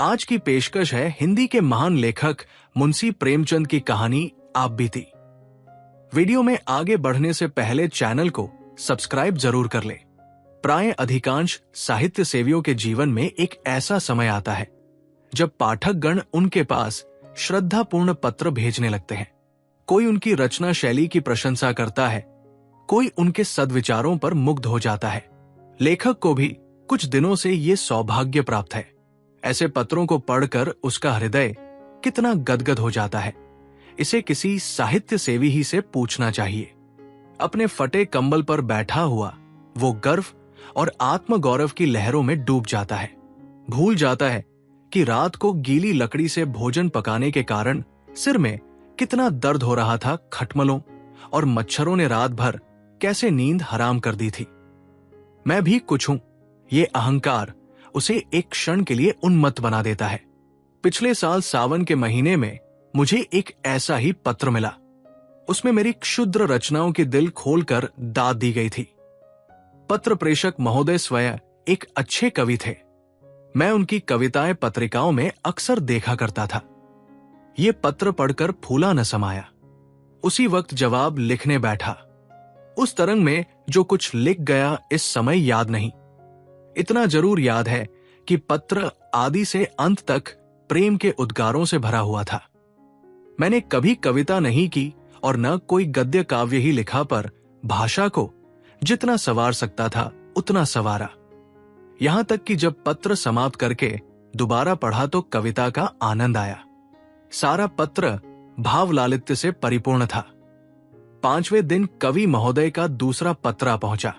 आज की पेशकश है हिंदी के महान लेखक मुंशी प्रेमचंद की कहानी आप बीती। वीडियो में आगे बढ़ने से पहले चैनल को सब्सक्राइब जरूर कर ले। प्राय अधिकांश साहित्य सेवियों के जीवन में एक ऐसा समय आता है जब पाठकगण उनके पास श्रद्धापूर्ण पत्र भेजने लगते हैं। कोई उनकी रचना शैली की प्रशंसा करता है, कोई उनके सद्विचारों पर मुग्ध हो जाता है। लेखक को भी कुछ दिनों से ये सौभाग्य प्राप्त है। ऐसे पत्रों को पढ़कर उसका हृदय कितना गदगद हो जाता है, इसे किसी साहित्य सेवी ही से पूछना चाहिए। अपने फटे कंबल पर बैठा हुआ वो गर्व और आत्मगौरव की लहरों में डूब जाता है। भूल जाता है कि रात को गीली लकड़ी से भोजन पकाने के कारण सिर में कितना दर्द हो रहा था। खटमलों और मच्छरों ने रात भर कैसे नींद हराम कर दी थी। मैं भी कुछ हूं, ये अहंकार उसे एक क्षण के लिए उन्मत्त बना देता है। पिछले साल सावन के महीने में मुझे एक ऐसा ही पत्र मिला। उसमें मेरी क्षुद्र रचनाओं की दिल खोलकर दाद दी गई थी। पत्र प्रेषक महोदय स्वयं एक अच्छे कवि थे। मैं उनकी कविताएं पत्रिकाओं में अक्सर देखा करता था। ये पत्र पढ़कर फूला न समाया। उसी वक्त जवाब लिखने बैठा। उस तरंग में जो कुछ लिख गया इस समय याद नहीं। इतना जरूर याद है कि पत्र आदि से अंत तक प्रेम के उद्गारों से भरा हुआ था। मैंने कभी कविता नहीं की और न कोई गद्य काव्य ही लिखा, पर भाषा को जितना सवार सकता था उतना सवारा। यहां तक कि जब पत्र समाप्त करके दोबारा पढ़ा तो कविता का आनंद आया। सारा पत्र भाव लालित्य से परिपूर्ण था। 5वें दिन कवि महोदय का दूसरा पत्र पहुंचा।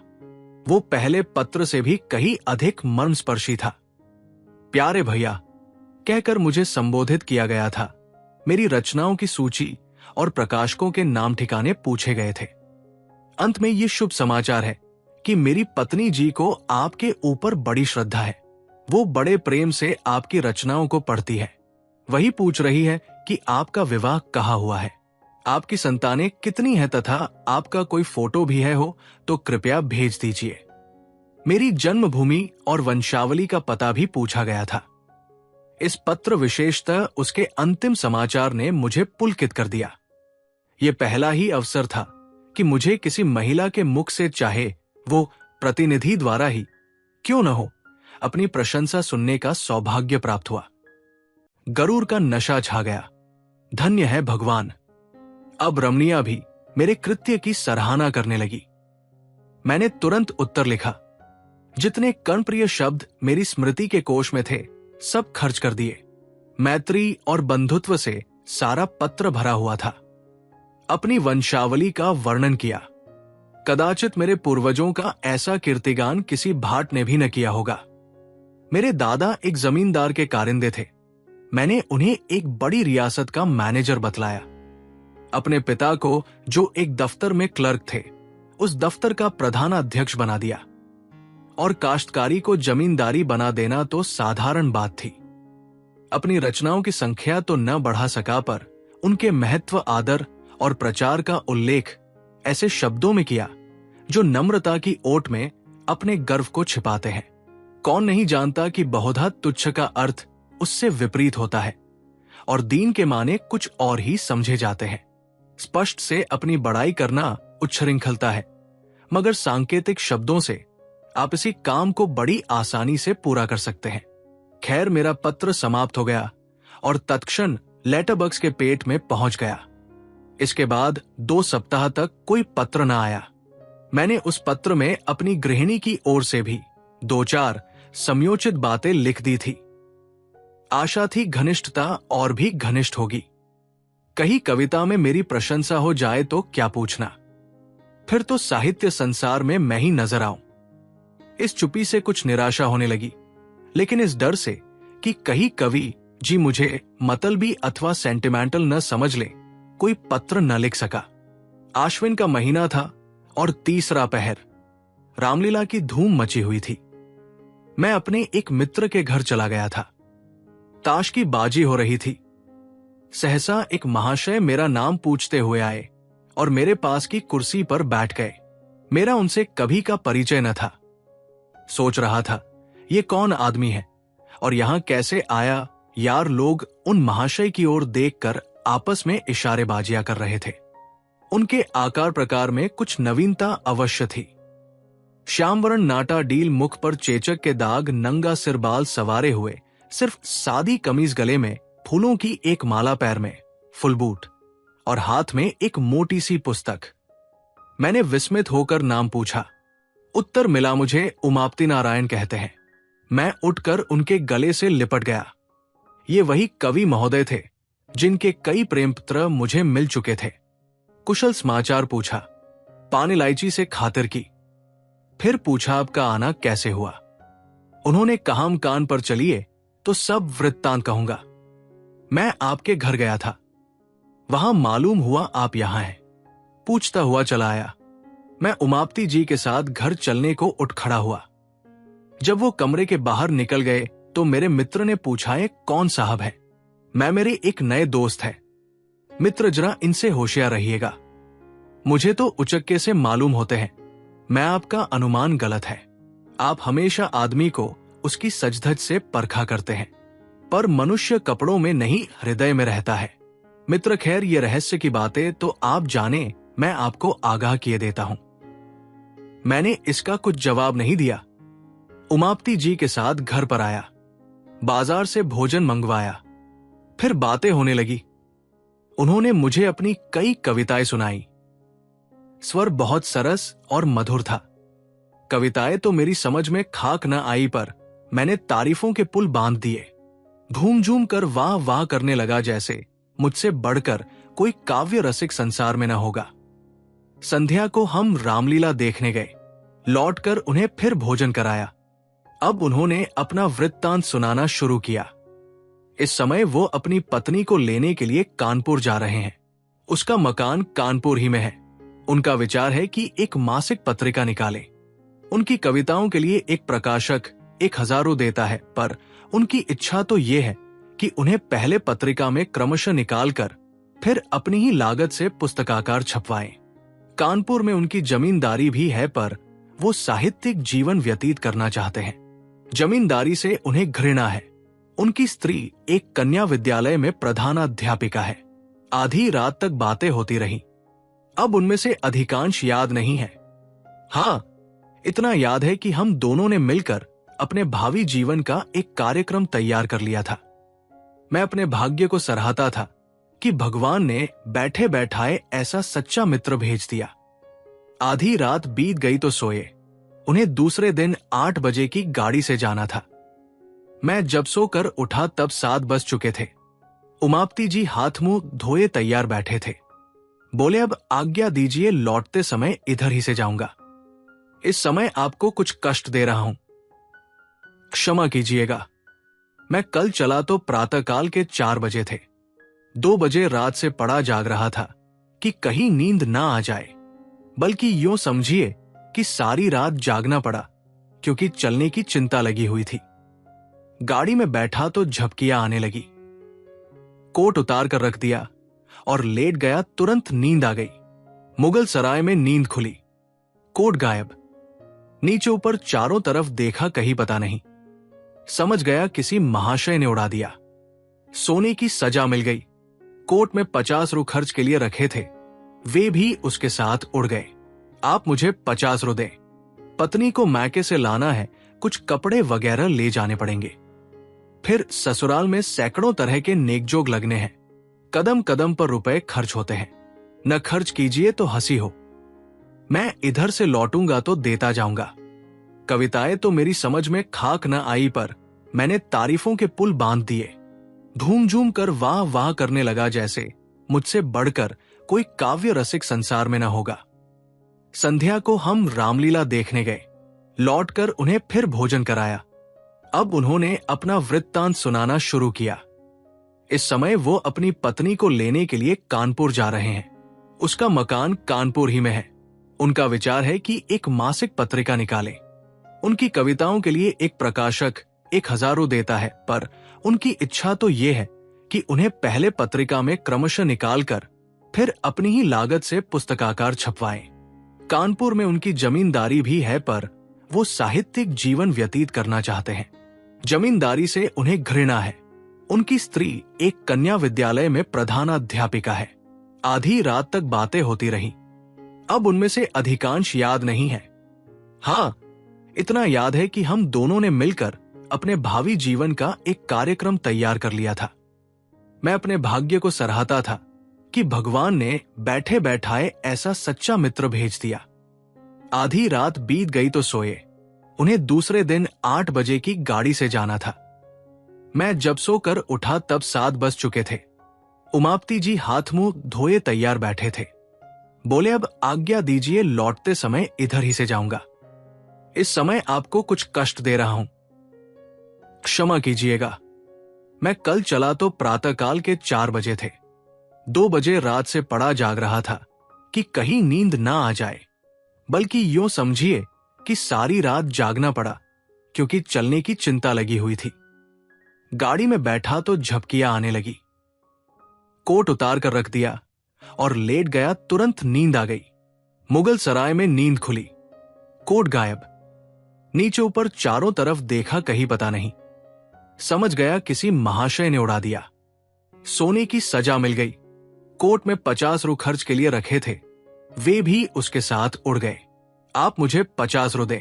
वो पहले पत्र से भी कहीं अधिक मर्मस्पर्शी था। प्यारे भैया कहकर मुझे संबोधित किया गया था। मेरी रचनाओं की सूची और प्रकाशकों के नाम ठिकाने पूछे गए थे। अंत में ये शुभ समाचार है कि मेरी पत्नी जी को आपके ऊपर बड़ी श्रद्धा है। वो बड़े प्रेम से आपकी रचनाओं को पढ़ती है। वही पूछ रही है कि आपका विवाह कहाँ हुआ है, आपकी संतानें कितनी हैं तथा आपका कोई फोटो भी है हो तो कृपया भेज दीजिए। मेरी जन्मभूमि और वंशावली का पता भी पूछा गया था। इस पत्र विशेषतः उसके अंतिम समाचार ने मुझे पुलकित कर दिया। यह पहला ही अवसर था कि मुझे किसी महिला के मुख से, चाहे वो प्रतिनिधि द्वारा ही क्यों न हो, अपनी प्रशंसा सुनने का सौभाग्य प्राप्त हुआ। गरूर का नशा छा गया। धन्य है भगवान। अब रमणिया भी मेरे कृत्य की सराहना करने लगी। मैंने तुरंत उत्तर लिखा। जितने कर्णप्रिय शब्द मेरी स्मृति के कोश में थे सब खर्च कर दिए। मैत्री और बंधुत्व से सारा पत्र भरा हुआ था। अपनी वंशावली का वर्णन किया। कदाचित मेरे पूर्वजों का ऐसा कीर्तिगान किसी भाट ने भी न किया होगा। मेरे दादा एक जमींदार के कारिंदे थे। मैंने उन्हें एक बड़ी रियासत का मैनेजर बतलाया। अपने पिता को, जो एक दफ्तर में क्लर्क थे, उस दफ्तर का प्रधानाध्यक्ष बना दिया। और काश्तकारी को जमींदारी बना देना तो साधारण बात थी। अपनी रचनाओं की संख्या तो न बढ़ा सका, पर उनके महत्व, आदर और प्रचार का उल्लेख ऐसे शब्दों में किया जो नम्रता की ओट में अपने गर्व को छिपाते हैं। कौन नहीं जानता कि बहुधा तुच्छ का अर्थ उससे विपरीत होता है और दीन के माने कुछ और ही समझे जाते हैं। स्पष्ट से अपनी बड़ाई करना उच्छृंखलता है, मगर सांकेतिक शब्दों से आप इसी काम को बड़ी आसानी से पूरा कर सकते हैं। खैर, मेरा पत्र समाप्त हो गया और तत्क्षण लेटर बॉक्स के पेट में पहुंच गया। इसके बाद 2 सप्ताह तक कोई पत्र न आया। मैंने उस पत्र में अपनी गृहिणी की ओर से भी 2-4 समयोचित बातें लिख दी थी। आशा थी घनिष्ठता और भी घनिष्ठ होगी। कहीं कविता में मेरी प्रशंसा हो जाए तो क्या पूछना, फिर तो साहित्य संसार में मैं ही नजर आऊं। इस चुप्पी से कुछ निराशा होने लगी, लेकिन इस डर से कि कहीं कवि जी मुझे मतलबी अथवा सेंटिमेंटल न समझ ले, कोई पत्र न लिख सका। आश्विन का महीना था और तीसरा पहर। रामलीला की धूम मची हुई थी। मैं अपने एक मित्र के घर चला गया था। ताश की बाजी हो रही थी। सहसा एक महाशय मेरा नाम पूछते हुए आए और मेरे पास की कुर्सी पर बैठ गए। मेरा उनसे कभी का परिचय न था। सोच रहा था ये कौन आदमी है और यहाँ कैसे आया, यार लोग उन महाशय की ओर देखकर आपस में इशारेबाजियां कर रहे थे। उनके आकार प्रकार में कुछ नवीनता अवश्य थी। श्यामवर्ण नाटा डील मुख पर चेचक के दाग, नंगा सिरबाल सवारे हुए, सिर्फ सादी कमीज गले में, फूलों की एक माला पैर में, फुल बूट और हाथ में एक मोटी सी पुस्तक। मैंने विस्मित होकर नाम पूछा। उत्तर मिला मुझे उमापति नारायण कहते हैं। मैं उठकर उनके गले से लिपट गया। ये वही कवि महोदय थे जिनके कई प्रेम पत्र मुझे मिल चुके थे। कुशल समाचार पूछा, पान इलायची से खातिर की। फिर पूछा आपका आना कैसे हुआ। उन्होंने कहा हम कान पर चलिए तो सब वृत्तांत कहूंगा। मैं आपके घर गया था, वहां मालूम हुआ आप यहां हैं। पूछता हुआ चला आया। मैं उमापति जी के साथ घर चलने को उठ खड़ा हुआ। जब वो कमरे के बाहर निकल गए तो मेरे मित्र ने पूछा, ये कौन साहब है? मैं मेरे एक नए दोस्त है। मित्र जरा इनसे होशियार रहिएगा, मुझे तो उचक्के से मालूम होते हैं। मैं आपका अनुमान गलत है। आप हमेशा आदमी को उसकी सजधज से परखा करते हैं, पर मनुष्य कपड़ों में नहीं हृदय में रहता है। मित्र खैर ये रहस्य की बातें तो आप जाने, मैं आपको आगाह किए देता हूं। मैंने इसका कुछ जवाब नहीं दिया। उमापति जी के साथ घर पर आया, बाजार से भोजन मंगवाया, फिर बातें होने लगी। उन्होंने मुझे अपनी कई कविताएं सुनाई। स्वर बहुत सरस और मधुर था। कविताएं तो मेरी समझ में खाक न आई, पर मैंने तारीफों के पुल बांध दिए। झूम झूम कर वाह वाह करने लगा, जैसे मुझसे बढ़कर कोई काव्य रसिक संसार में न होगा। संध्या को हम रामलीला देखने गए। लौटकर उन्हें फिर भोजन कराया। अब उन्होंने अपना वृत्तांत सुनाना शुरू किया। इस समय वो अपनी पत्नी को लेने के लिए कानपुर जा रहे हैं। उसका मकान कानपुर ही में है। उनका विचार है कि एक मासिक पत्रिका निकाले। उनकी कविताओं के लिए एक प्रकाशक 1000 देता है, पर उनकी इच्छा तो ये है कि उन्हें पहले पत्रिका में क्रमशः निकालकर फिर अपनी ही लागत से पुस्तकाकार छपवाएं। कानपुर में उनकी जमींदारी भी है, पर वो साहित्यिक जीवन व्यतीत करना चाहते हैं। जमींदारी से उन्हें घृणा है। उनकी स्त्री एक कन्या विद्यालय में प्रधानाध्यापिका है। आधी रात तक बातें होती रही। अब उनमें से अधिकांश याद नहीं है। हाँ, इतना याद है कि हम दोनों ने मिलकर अपने भावी जीवन का एक कार्यक्रम तैयार कर लिया था। मैं अपने भाग्य को सराहता था कि भगवान ने बैठे बैठाए ऐसा सच्चा मित्र भेज दिया। आधी रात बीत गई तो सोए। उन्हें दूसरे दिन 8 बजे की गाड़ी से जाना था। मैं जब सोकर उठा तब 7 बज चुके थे। उमापति जी हाथ मुंह धोए तैयार बैठे थे। बोले, अब आज्ञा दीजिए, लौटते समय इधर ही से जाऊंगा। इस समय आपको कुछ कष्ट दे रहा हूं, क्षमा कीजिएगा। मैं कल चला तो प्रातःकाल के 4 बजे थे। 2 बजे रात से पड़ा जाग रहा था कि कहीं नींद ना आ जाए, बल्कि यूं समझिए कि सारी रात जागना पड़ा, क्योंकि चलने की चिंता लगी हुई थी। गाड़ी में बैठा तो झपकियां आने लगी। कोट उतार कर रख दिया और लेट गया। तुरंत नींद आ गई। मुगल सराय में नींद खुली। कोट गायब। नीचे ऊपर चारों तरफ देखा, कहीं पता नहीं। समझ गया किसी महाशय ने उड़ा दिया। सोने की सजा मिल गई। कोट में 50 रू खर्च के लिए रखे थे, वे भी उसके साथ उड़ गए। आप मुझे 50 रू दें। पत्नी को मैके से लाना है, कुछ कपड़े वगैरह ले जाने पड़ेंगे। फिर ससुराल में सैकड़ों तरह के नेकजोग लगने हैं। कदम कदम पर रुपए खर्च होते हैं। न खर्च कीजिए तो हंसी हो। मैं इधर से लौटूंगा तो देता जाऊंगा। कविताएं तो मेरी समझ में खाक न आई, पर मैंने तारीफों के पुल बांध दिए। झूम झूम कर वाह वाह करने लगा, जैसे मुझसे बढ़कर कोई काव्य रसिक संसार में न होगा। संध्या को हम रामलीला देखने गए। लौटकर उन्हें फिर भोजन कराया। अब उन्होंने अपना वृत्तांत सुनाना शुरू किया। इस समय वो अपनी पत्नी को लेने के लिए कानपुर जा रहे हैं। उसका मकान कानपुर ही में है। उनका विचार है कि एक मासिक पत्रिका निकाले। उनकी कविताओं के लिए एक प्रकाशक 1000 देता है, पर उनकी इच्छा तो ये है कि उन्हें पहले पत्रिका में क्रमशः निकालकर फिर अपनी ही लागत से पुस्तकाकार छपवाएं। कानपुर में उनकी जमींदारी भी है, पर वो साहित्यिक जीवन व्यतीत करना चाहते हैं। जमींदारी से उन्हें घृणा है। उनकी स्त्री एक कन्या विद्यालय में प्रधानाध्यापिका है। आधी रात तक बातें होती रहीं। अब उनमें से अधिकांश याद नहीं है। हाँ, इतना याद है कि हम दोनों ने मिलकर अपने भावी जीवन का एक कार्यक्रम तैयार कर लिया था। मैं अपने भाग्य को सराहता था कि भगवान ने बैठे बैठाए ऐसा सच्चा मित्र भेज दिया। आधी रात बीत गई तो सोए। उन्हें दूसरे दिन 8 बजे की गाड़ी से जाना था। मैं जब सोकर उठा तब 7 बज चुके थे। उमापति जी हाथ मुंह धोए तैयार बैठे थे। बोले, अब आज्ञा दीजिए, लौटते समय इधर ही से जाऊंगा। इस समय आपको कुछ कष्ट दे रहा हूं, क्षमा कीजिएगा। मैं कल चला तो प्रातःकाल के 4 बजे थे। 2 बजे रात से पड़ा जाग रहा था कि कहीं नींद ना आ जाए, बल्कि यूं समझिए कि सारी रात जागना पड़ा क्योंकि चलने की चिंता लगी हुई थी। गाड़ी में बैठा तो झपकियां आने लगी। कोट उतार कर रख दिया और लेट गया। तुरंत नींद आ गई। मुगल सराय में नींद खुली। कोट गायब। नीचे ऊपर चारों तरफ देखा, कहीं पता नहीं। समझ गया किसी महाशय ने उड़ा दिया। सोने की सजा मिल गई। कोट में 50 रू खर्च के लिए रखे थे, वे भी उसके साथ उड़ गए। आप मुझे 50 रू दें।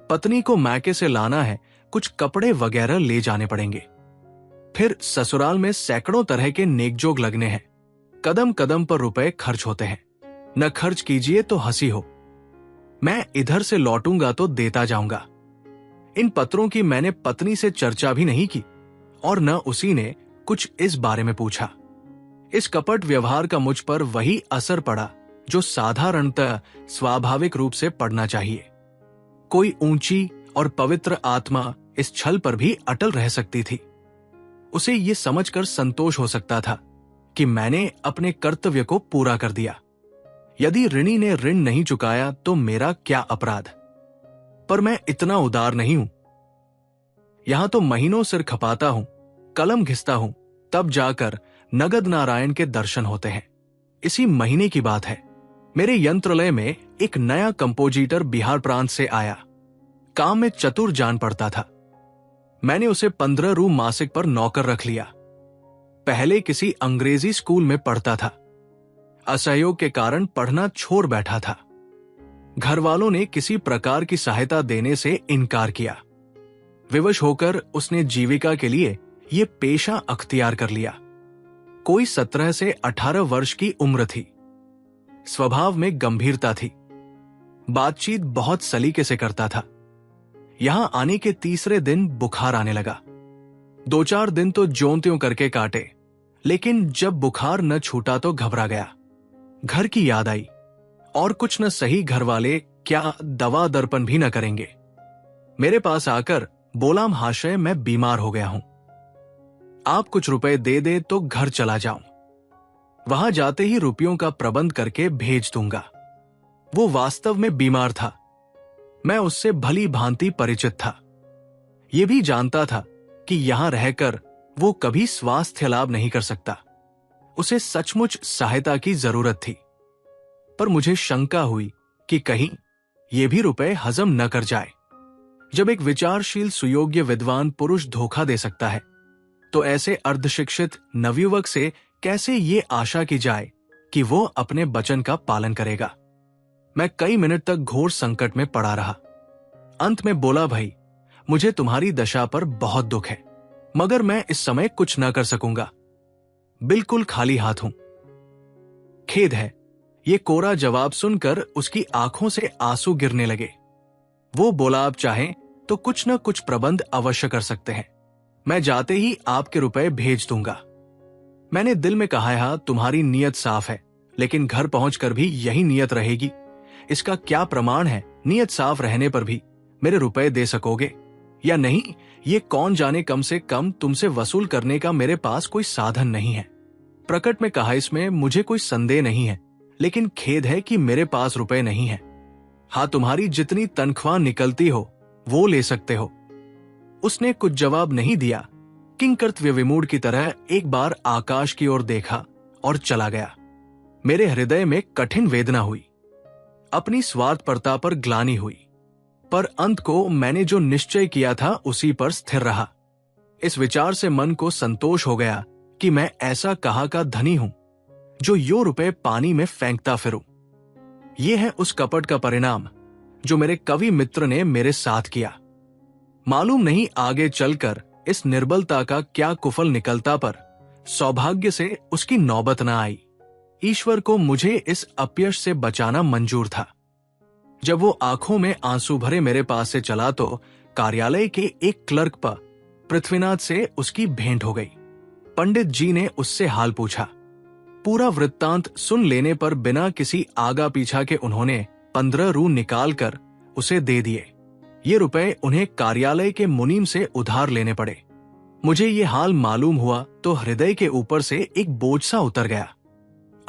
पत्नी को मैके से लाना है, कुछ कपड़े वगैरह ले जाने पड़ेंगे। फिर ससुराल में सैकड़ों तरह के नेकजोग लगने हैं। कदम कदम पर रुपए खर्च होते हैं। न खर्च कीजिए तो हंसी हो। मैं इधर से लौटूंगा तो देता जाऊंगा। इन पत्रों की मैंने पत्नी से चर्चा भी नहीं की और न उसी ने कुछ इस बारे में पूछा। इस कपट व्यवहार का मुझ पर वही असर पड़ा जो साधारणतः स्वाभाविक रूप से पड़ना चाहिए। कोई ऊंची और पवित्र आत्मा इस छल पर भी अटल रह सकती थी। उसे ये समझकर संतोष हो सकता था कि मैंने अपने कर्तव्य को पूरा कर दिया। यदि ऋणी ने ऋण नहीं चुकाया तो मेरा क्या अपराध। पर मैं इतना उदार नहीं हूं। यहां तो महीनों सिर खपाता हूं, कलम घिसता हूं, तब जाकर नगद नारायण के दर्शन होते हैं। इसी महीने की बात है। मेरे यंत्रालय में एक नया कंपोजिटर बिहार प्रांत से आया। काम में चतुर जान पड़ता था। मैंने उसे 15 रू मासिक पर नौकर रख लिया। पहले किसी अंग्रेजी स्कूल में पढ़ता था। असहयोग के कारण पढ़ना छोड़ बैठा था। घर वालों ने किसी प्रकार की सहायता देने से इनकार किया। विवश होकर उसने जीविका के लिए ये पेशा अख्तियार कर लिया। कोई 17 से 18 वर्ष की उम्र थी। स्वभाव में गंभीरता थी। बातचीत बहुत सलीके से करता था। यहां आने के तीसरे दिन बुखार आने लगा। 2-4 दिन तो ज्यों-त्यों करके काटे, लेकिन जब बुखार न छूटा तो घबरा गया। घर की याद आई और कुछ न सही घर वाले क्या दवा दर्पण भी न करेंगे। मेरे पास आकर बोला, महाशय मैं बीमार हो गया हूं, आप कुछ रुपए दे दे तो घर चला जाऊं। वहां जाते ही रुपयों का प्रबंध करके भेज दूंगा। वो वास्तव में बीमार था। मैं उससे भली भांति परिचित था। ये भी जानता था कि यहां रहकर वो कभी स्वास्थ्य लाभ नहीं कर सकता। उसे सचमुच सहायता की जरूरत थी। पर मुझे शंका हुई कि कहीं ये भी रुपए हजम न कर जाए। जब एक विचारशील सुयोग्य विद्वान पुरुष धोखा दे सकता है, तो ऐसे अर्धशिक्षित नवयुवक से कैसे ये आशा की जाए कि वो अपने वचन का पालन करेगा। मैं कई मिनट तक घोर संकट में पड़ा रहा। अंत में बोला, भाई मुझे तुम्हारी दशा पर बहुत दुख है, मगर मैं इस समय कुछ न कर सकूंगा। बिल्कुल खाली हाथ हूं। खेद है। ये कोरा जवाब सुनकर उसकी आंखों से आंसू गिरने लगे। वो बोला, आप चाहें तो कुछ न कुछ प्रबंध अवश्य कर सकते हैं। मैं जाते ही आपके रुपए भेज दूंगा। मैंने दिल में कहा, हाँ तुम्हारी नीयत साफ है, लेकिन घर पहुंचकर भी यही नीयत रहेगी। इसका क्या प्रमाण है नीयत साफ रहने पर भी मेरे रुपए दे सकोगे या नहीं, ये कौन जाने। कम से कम तुमसे वसूल करने का मेरे पास कोई साधन नहीं है। प्रकट में कहा, इसमें मुझे कोई संदेह नहीं है, लेकिन खेद है कि मेरे पास रुपए नहीं है। हाँ, तुम्हारी जितनी तनख्वाह निकलती हो वो ले सकते हो। उसने कुछ जवाब नहीं दिया। किंकर्तव्य विमूढ़ की तरह एक बार आकाश की ओर देखा और चला गया। मेरे हृदय में कठिन वेदना हुई। अपनी स्वार्थपरता पर ग्लानि हुई। पर अंत को मैंने जो निश्चय किया था उसी पर स्थिर रहा। इस विचार से मन को संतोष हो गया कि मैं ऐसा कहा का धनी हूं जो यो रुपए पानी में फेंकता फिरूं। यह है उस कपट का परिणाम जो मेरे कवि मित्र ने मेरे साथ किया। मालूम नहीं आगे चलकर इस निर्बलता का क्या कुफल निकलता, पर सौभाग्य से उसकी नौबत न आई। ईश्वर को मुझे इस अपयश से बचाना मंजूर था। जब वो आंखों में आंसू भरे मेरे पास से चला तो कार्यालय के एक क्लर्क पर पृथ्वीनाथ से उसकी भेंट हो गई। पंडित जी ने उससे हाल पूछा। पूरा वृत्तांत सुन लेने पर बिना किसी आगा पीछा के उन्होंने 15 रू निकाल कर उसे दे दिए। ये रुपए उन्हें कार्यालय के मुनीम से उधार लेने पड़े। मुझे ये हाल मालूम हुआ तो हृदय के ऊपर से एक बोझ सा उतर गया।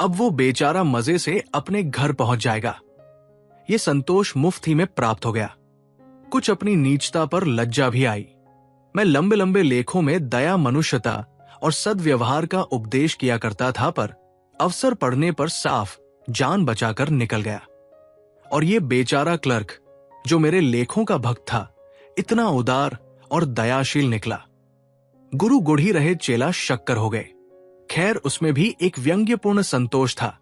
अब वो बेचारा मजे से अपने घर पहुंच जाएगा। ये संतोष मुफ्त ही में प्राप्त हो गया। कुछ अपनी नीचता पर लज्जा भी आई। मैं लंबे लंबे लेखों में दया, मनुष्यता और सद्व्यवहार का उपदेश किया करता था, पर अवसर पड़ने पर साफ जान बचाकर निकल गया। और ये बेचारा क्लर्क जो मेरे लेखों का भक्त था, इतना उदार और दयाशील निकला। गुरु गुढ़ी रहे चेला शक्कर हो गए। खैर, उसमें भी एक व्यंग्यपूर्ण संतोष था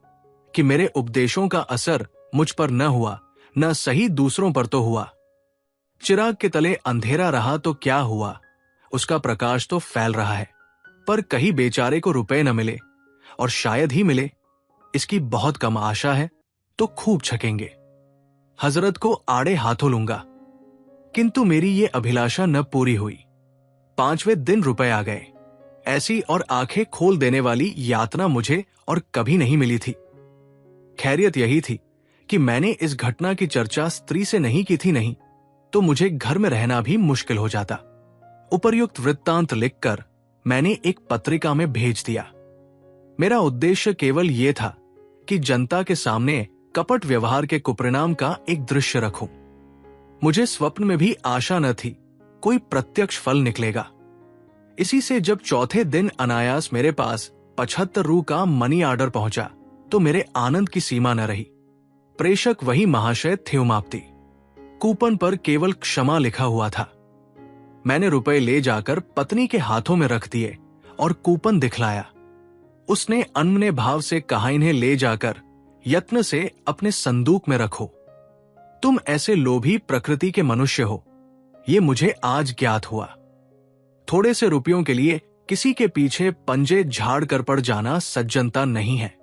कि मेरे उपदेशों का असर मुझ पर न हुआ, न सही दूसरों पर तो हुआ। चिराग के तले अंधेरा रहा तो क्या हुआ, उसका प्रकाश तो फैल रहा है। पर कहीं बेचारे को रुपए न मिले, और शायद ही मिले, इसकी बहुत कम आशा है, तो खूब छकेंगे। हजरत को आड़े हाथों लूंगा। किंतु मेरी ये अभिलाषा न पूरी हुई। 5वें दिन रुपए आ गए। ऐसी और आंखें खोल देने वाली यातना मुझे और कभी नहीं मिली थी। खैरियत यही थी कि मैंने इस घटना की चर्चा स्त्री से नहीं की थी, नहीं तो मुझे घर में रहना भी मुश्किल हो जाता। उपर्युक्त वृत्तांत लिखकर मैंने एक पत्रिका में भेज दिया। मेरा उद्देश्य केवल यह था कि जनता के सामने कपट व्यवहार के कुपरिणाम का एक दृश्य रखूं। मुझे स्वप्न में भी आशा न थी कोई प्रत्यक्ष फल निकलेगा। इसी से जब चौथे दिन अनायास मेरे पास 75 रू का मनी ऑर्डर पहुंचा तो मेरे आनंद की सीमा न रही। प्रेषक वही महाशय थ्योमाप्ती। कूपन पर केवल क्षमा लिखा हुआ था। मैंने रुपए ले जाकर पत्नी के हाथों में रख दिए और कूपन दिखलाया। उसने अनमने भाव से कहा, इन्हें ले जाकर यत्न से अपने संदूक में रखो। तुम ऐसे लोभी प्रकृति के मनुष्य हो, ये मुझे आज ज्ञात हुआ। थोड़े से रुपयों के लिए किसी के पीछे पंजे झाड़ कर पड़ जाना सज्जनता नहीं है।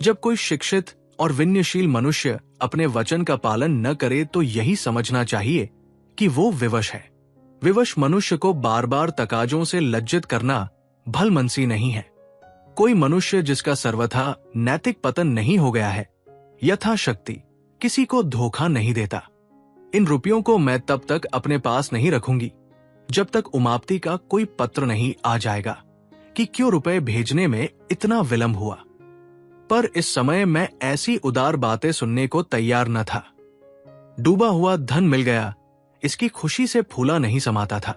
जब कोई शिक्षित और विनयशील मनुष्य अपने वचन का पालन न करे तो यही समझना चाहिए कि वो विवश है। विवश मनुष्य को बार बार तकाजों से लज्जित करना भलमनसी नहीं है। कोई मनुष्य जिसका सर्वथा नैतिक पतन नहीं हो गया है, यथाशक्ति किसी को धोखा नहीं देता। इन रुपयों को मैं तब तक अपने पास नहीं रखूंगी जब तक उमाप्ति का कोई पत्र नहीं आ जाएगा कि क्यों रुपए भेजने में इतना विलंब हुआ। पर इस समय मैं ऐसी उदार बातें सुनने को तैयार न था। डूबा हुआ धन मिल गया, इसकी खुशी से फूला नहीं समाता था।